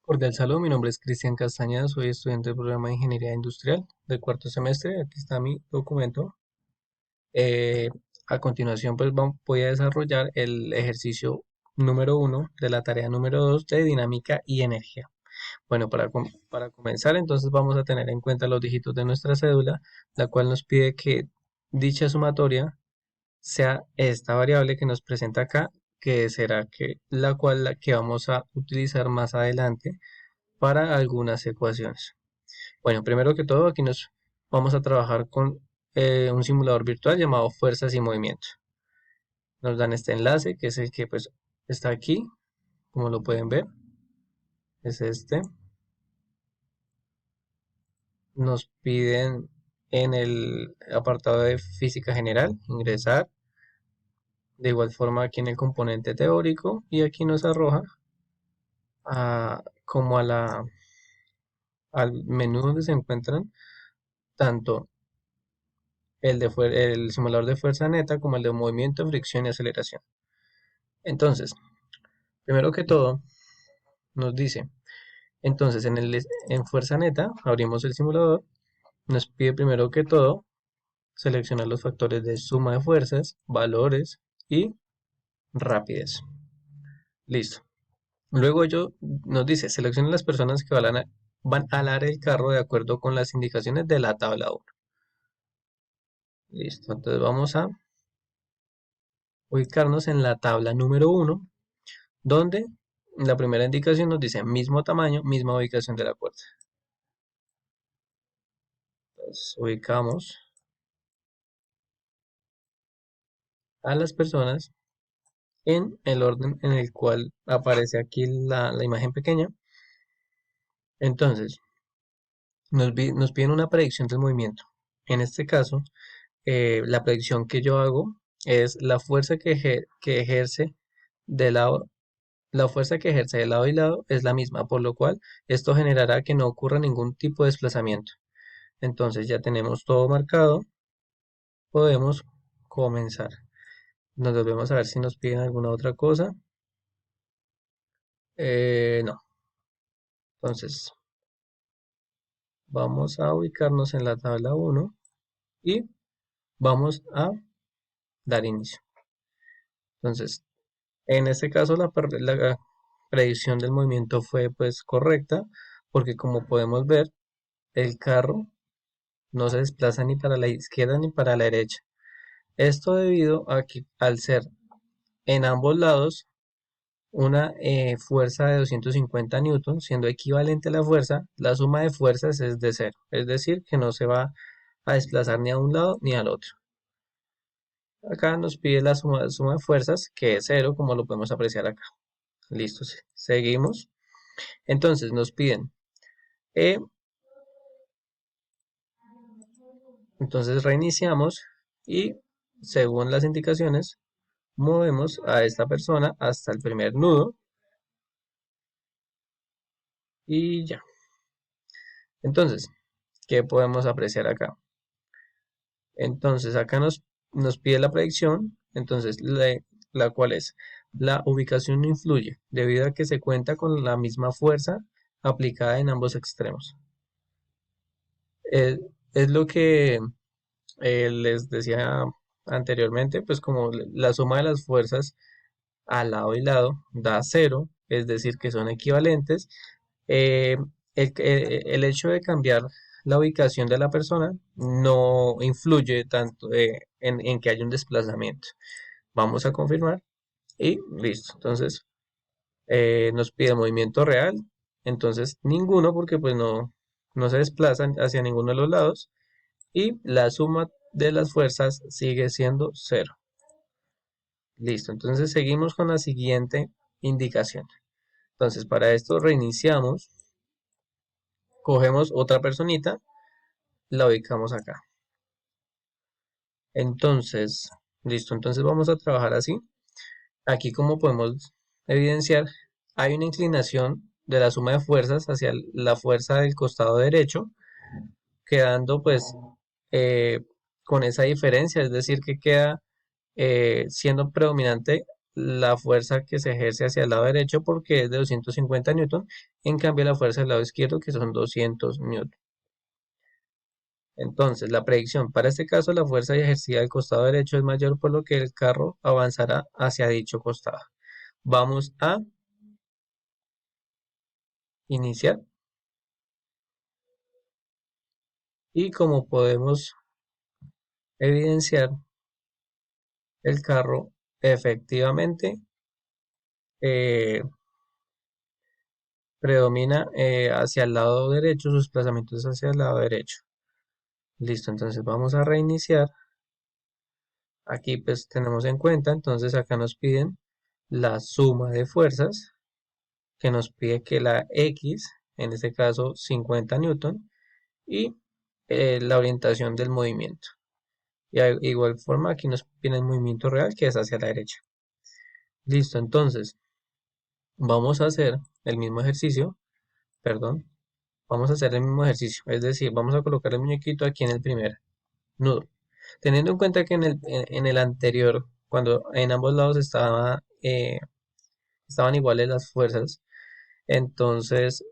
Cordial saludo, mi nombre es Cristian Castañeda, soy estudiante del programa de Ingeniería Industrial del cuarto semestre. Aquí está mi documento. Eh, a continuación, pues voy a desarrollar el ejercicio número uno de la tarea número 2 de dinámica y energía. Bueno, para comenzar, entonces vamos a tener en cuenta los dígitos de nuestra cédula, la cual nos pide que dicha sumatoria sea esta variable que nos presenta acá, que será la que vamos a utilizar más adelante para algunas ecuaciones. Bueno, primero que todo, aquí nos vamos a trabajar con un simulador virtual llamado Fuerzas y Movimientos. Nos dan este enlace, que es el que pues está aquí, como lo pueden ver, es este. Nos piden en el apartado de física general ingresar, de igual forma aquí en el componente teórico, y aquí nos arroja como al menú donde se encuentran tanto el simulador de fuerza neta como el de movimiento, fricción y aceleración. Entonces, primero que todo, nos dice, entonces en fuerza neta, abrimos el simulador, nos pide primero que todo seleccionar los factores de suma de fuerzas, valores y rapidez. Listo. Luego nos dice, selecciona las personas que van a alar el carro de acuerdo con las indicaciones de la tabla 1. Listo. Entonces vamos a ubicarnos en la tabla número 1, donde la primera indicación nos dice mismo tamaño, misma ubicación de la puerta. Entonces, ubicamos a las personas en el orden en el cual aparece aquí la imagen pequeña. Entonces, nos piden una predicción del movimiento. En este caso, la predicción que yo hago es la fuerza que ejerce de lado, la fuerza que ejerce de lado y lado es la misma, por lo cual esto generará que no ocurra ningún tipo de desplazamiento. Entonces ya tenemos todo marcado, podemos comenzar. Nos volvemos a ver si nos piden alguna otra cosa. No. Entonces vamos a ubicarnos en la tabla 1 y vamos a dar inicio. Entonces, en este caso la predicción del movimiento fue pues correcta, porque como podemos ver, el carro no se desplaza ni para la izquierda ni para la derecha. Esto debido a que al ser en ambos lados una fuerza de 250 newton, siendo equivalente a la fuerza, la suma de fuerzas es de cero, es decir, que no se va a desplazar ni a un lado ni al otro. Acá nos pide la suma de fuerzas, que es cero, como lo podemos apreciar acá. Listo, seguimos. Entonces nos piden, eh, entonces reiniciamos y según las indicaciones, movemos a esta persona hasta el primer nudo y ya. Entonces, ¿qué podemos apreciar acá? Entonces acá nos pide la predicción, entonces la cual es, la ubicación no influye, debido a que se cuenta con la misma fuerza aplicada en ambos extremos. Eh, es lo que les decía anteriormente, pues como la suma de las fuerzas a lado y lado da cero, es decir, que son equivalentes. eh, el hecho de cambiar la ubicación de la persona no influye tanto en que haya un desplazamiento. Vamos a confirmar y listo. Entonces nos pide movimiento real. Entonces ninguno porque pues no se desplazan hacia ninguno de los lados. Y la suma de las fuerzas sigue siendo cero. Listo. Entonces seguimos con la siguiente indicación. Entonces para esto reiniciamos. Cogemos otra personita, la ubicamos acá. Entonces, listo, entonces vamos a trabajar así. Aquí como podemos evidenciar, hay una inclinación de la suma de fuerzas hacia la fuerza del costado derecho, quedando pues eh, con esa diferencia, es decir, que queda siendo predominante la fuerza que se ejerce hacia el lado derecho porque es de 250 newton, en cambio la fuerza del lado izquierdo que son 200 newton. Entonces, la predicción para este caso, la fuerza ejercida del costado derecho es mayor, por lo que el carro avanzará hacia dicho costado. Vamos a iniciar y como podemos evidenciar, el carro efectivamente eh, predomina hacia el lado derecho, sus desplazamientos hacia el lado derecho. Listo, entonces vamos a reiniciar. Aquí pues tenemos en cuenta, entonces acá nos piden la suma de fuerzas, que nos pide que la X, en este caso 50 newton, y la orientación del movimiento. Y de igual forma aquí nos pide el movimiento real, que es hacia la derecha. Listo, entonces vamos a hacer el mismo ejercicio, perdón, vamos a hacer el mismo ejercicio, es decir, vamos a colocar el muñequito aquí en el primer nudo. Teniendo en cuenta que en el anterior, cuando en ambos lados estaban iguales las fuerzas, entonces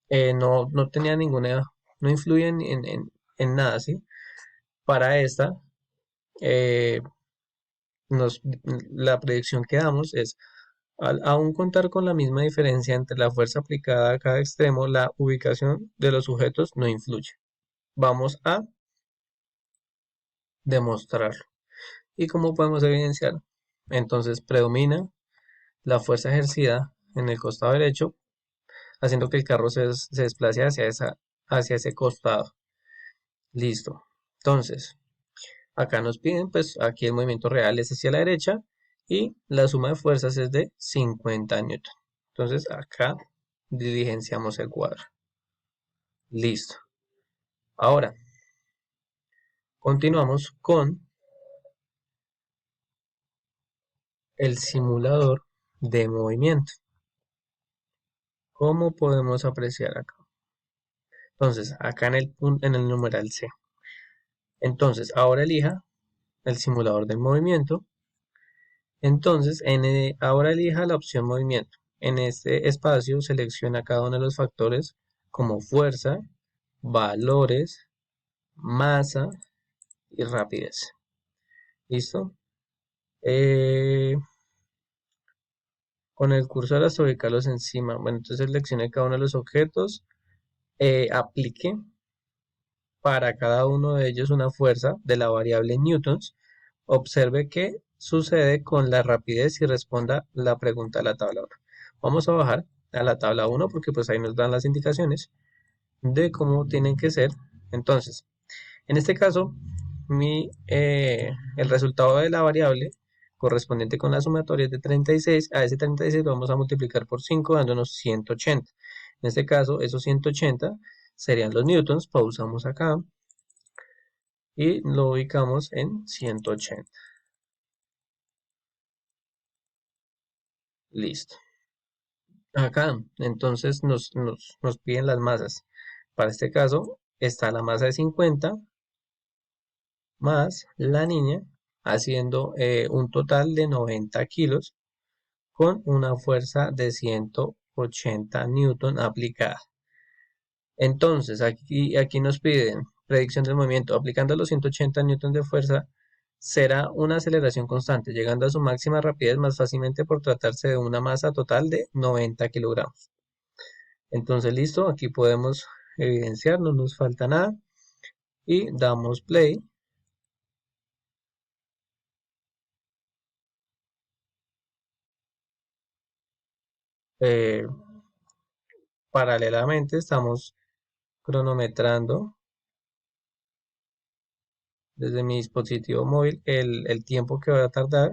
no tenía ninguna, no influye en nada, ¿sí? Para esta, eh, la predicción que damos es, al aún contar con la misma diferencia entre la fuerza aplicada a cada extremo, la ubicación de los sujetos no influye. Vamos a demostrarlo. ¿Y cómo podemos evidenciar? Entonces predomina la fuerza ejercida en el costado derecho, haciendo que el carro se desplace hacia ese costado. Listo. Entonces, acá nos piden, pues aquí el movimiento real es hacia la derecha y la suma de fuerzas es de 50 newton. Entonces, acá diligenciamos el cuadro. Listo. Ahora, continuamos con el simulador de movimiento. ¿Cómo podemos apreciar acá? Entonces, acá en el numeral C. Entonces, ahora elija el simulador del movimiento. Entonces, ahora elija la opción movimiento. En este espacio selecciona cada uno de los factores como fuerza, valores, masa y rapidez. ¿Listo? Eh, con el cursor hasta ubicarlos encima. Bueno, entonces seleccione cada uno de los objetos, aplique para cada uno de ellos una fuerza de la variable newtons. Observe qué sucede con la rapidez y responda la pregunta de la tabla 1. Vamos a bajar a la tabla 1 porque pues ahí nos dan las indicaciones de cómo tienen que ser. Entonces, en este caso, el resultado de la variable correspondiente con la sumatoria es de 36. A ese 36 lo vamos a multiplicar por 5 dándonos 180. En este caso, esos 180 serían los newtons. Pausamos acá y lo ubicamos en 180. Listo. Acá, entonces nos piden las masas. Para este caso, está la masa de 50 más la niña, haciendo un total de 90 kilos con una fuerza de 180 newton aplicada. Entonces, aquí nos piden predicción del movimiento. Aplicando los 180 newton de fuerza, será una aceleración constante, llegando a su máxima rapidez más fácilmente por tratarse de una masa total de 90 kilogramos. Entonces, listo, aquí podemos evidenciar, no nos falta nada. Y damos play. Eh, Paralelamente estamos cronometrando desde mi dispositivo móvil el tiempo que va a tardar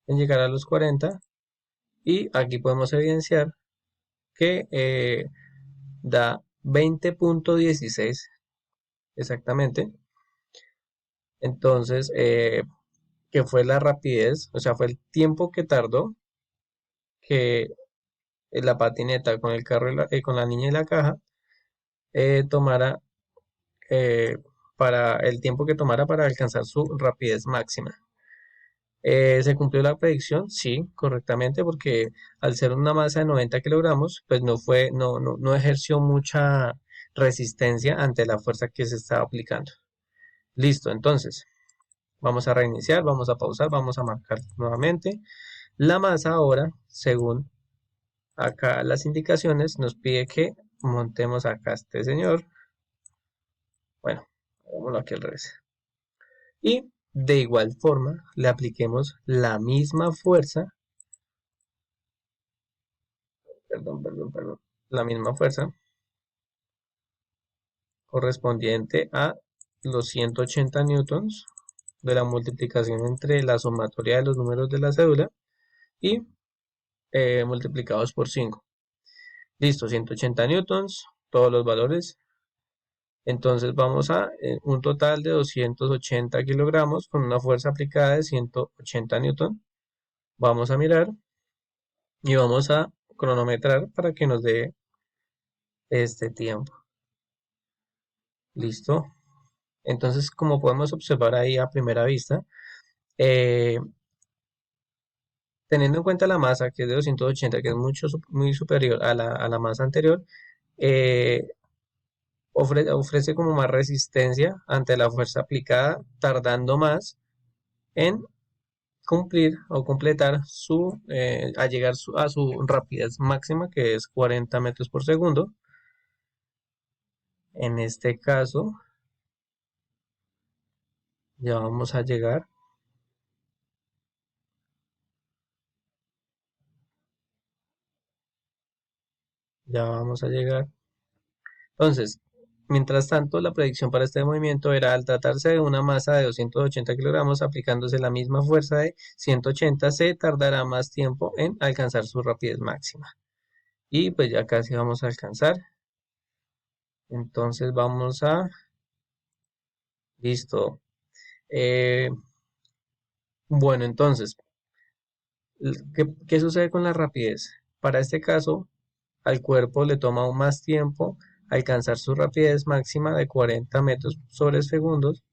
en llegar a los 40 y aquí podemos evidenciar que da 20.16 exactamente. Entonces, que fue la rapidez, o sea, fue el tiempo que tardó que la patineta con el carro con la niña y la caja tomara para el tiempo que tomara para alcanzar su rapidez máxima. ¿Se cumplió la predicción? Sí, correctamente, porque al ser una masa de 90 kilogramos, pues no ejerció mucha resistencia ante la fuerza que se estaba aplicando. Listo, entonces, vamos a reiniciar, vamos a pausar, vamos a marcar nuevamente. La masa ahora, según acá las indicaciones, nos pide que montemos acá a este señor. Bueno, hagámoslo aquí al revés. Y de igual forma, le apliquemos la misma fuerza, perdón, la misma fuerza correspondiente a los 180 newtons de la multiplicación entre la sumatoria de los números de la cédula y multiplicados por 5. Listo, 180 newtons, todos los valores. Entonces vamos a un total de 280 kilogramos con una fuerza aplicada de 180 newton. Vamos a mirar y vamos a cronometrar para que nos dé este tiempo. Listo. Entonces, como podemos observar ahí a primera vista, eh, teniendo en cuenta la masa que es de 280, que es muy superior a la masa anterior, eh, ofrece como más resistencia ante la fuerza aplicada, tardando más en cumplir o completar a llegar a su rapidez máxima, que es 40 metros por segundo. En este caso, ya vamos a llegar, ya vamos a llegar. Entonces, mientras tanto, la predicción para este movimiento era al tratarse de una masa de 280 kilogramos, aplicándose la misma fuerza de 180, se tardará más tiempo en alcanzar su rapidez máxima. Y pues ya casi vamos a alcanzar. Entonces vamos a... Listo. Eh, bueno, entonces, ¿qué sucede con la rapidez? Para este caso, al cuerpo le toma aún más tiempo alcanzar su rapidez máxima de 40 metros sobre segundos,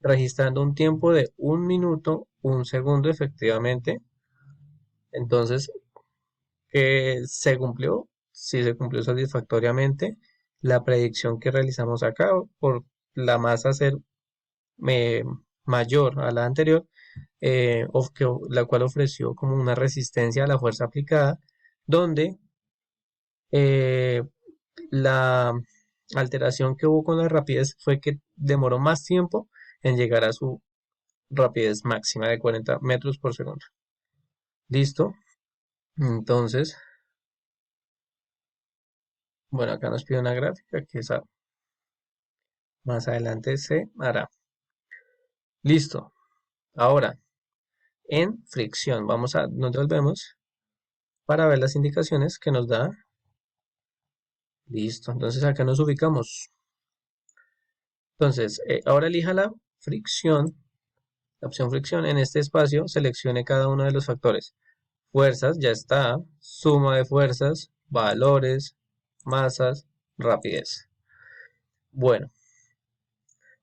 registrando un tiempo de 1 minuto, 1 segundo efectivamente. Entonces, ¿qué se cumplió? Sí, se cumplió satisfactoriamente la predicción que realizamos acá por la masa ser eh, mayor a la anterior, la cual ofreció como una resistencia a la fuerza aplicada, donde eh, la alteración que hubo con la rapidez fue que demoró más tiempo en llegar a su rapidez máxima de 40 metros por segundo. ¿Listo? Entonces, bueno, acá nos pide una gráfica que esa más adelante se hará. Listo. Ahora, en fricción, nos devolvemos para ver las indicaciones que nos da. Listo. Entonces acá nos ubicamos. Entonces, ahora elija la fricción, la opción fricción. En este espacio seleccione cada uno de los factores. Fuerzas, ya está. Suma de fuerzas, valores, masas, rapidez. Bueno,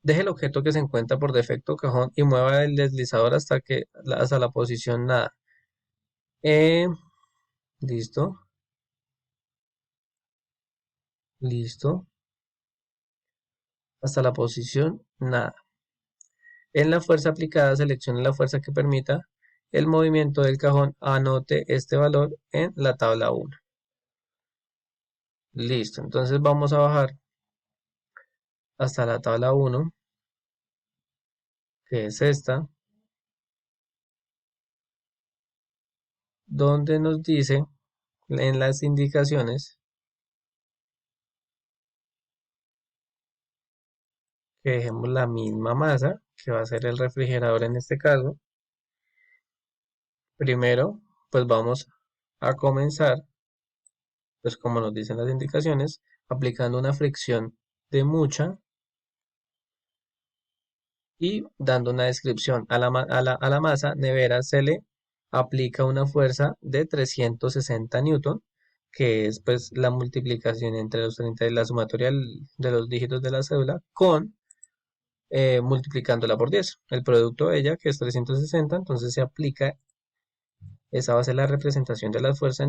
deje el objeto que se encuentra por defecto cajón y mueva el deslizador hasta la posición nada. Eh, listo, listo. Hasta la posición nada. En la fuerza aplicada seleccione la fuerza que permita el movimiento del cajón. Anote este valor en la tabla 1. Listo, entonces vamos a bajar hasta la tabla 1, que es esta, donde nos dice en las indicaciones que dejemos la misma masa, que va a ser el refrigerador en este caso. Primero, pues vamos a comenzar, pues como nos dicen las indicaciones, aplicando una fricción de mucha y dando una descripción. A la masa nevera se le aplica una fuerza de 360 newton, que es pues la multiplicación entre los 30 y la sumatoria de los dígitos de la cédula con multiplicándola por 10. El producto de ella, que es 360, entonces se aplica, esa va a ser la representación de las fuerzas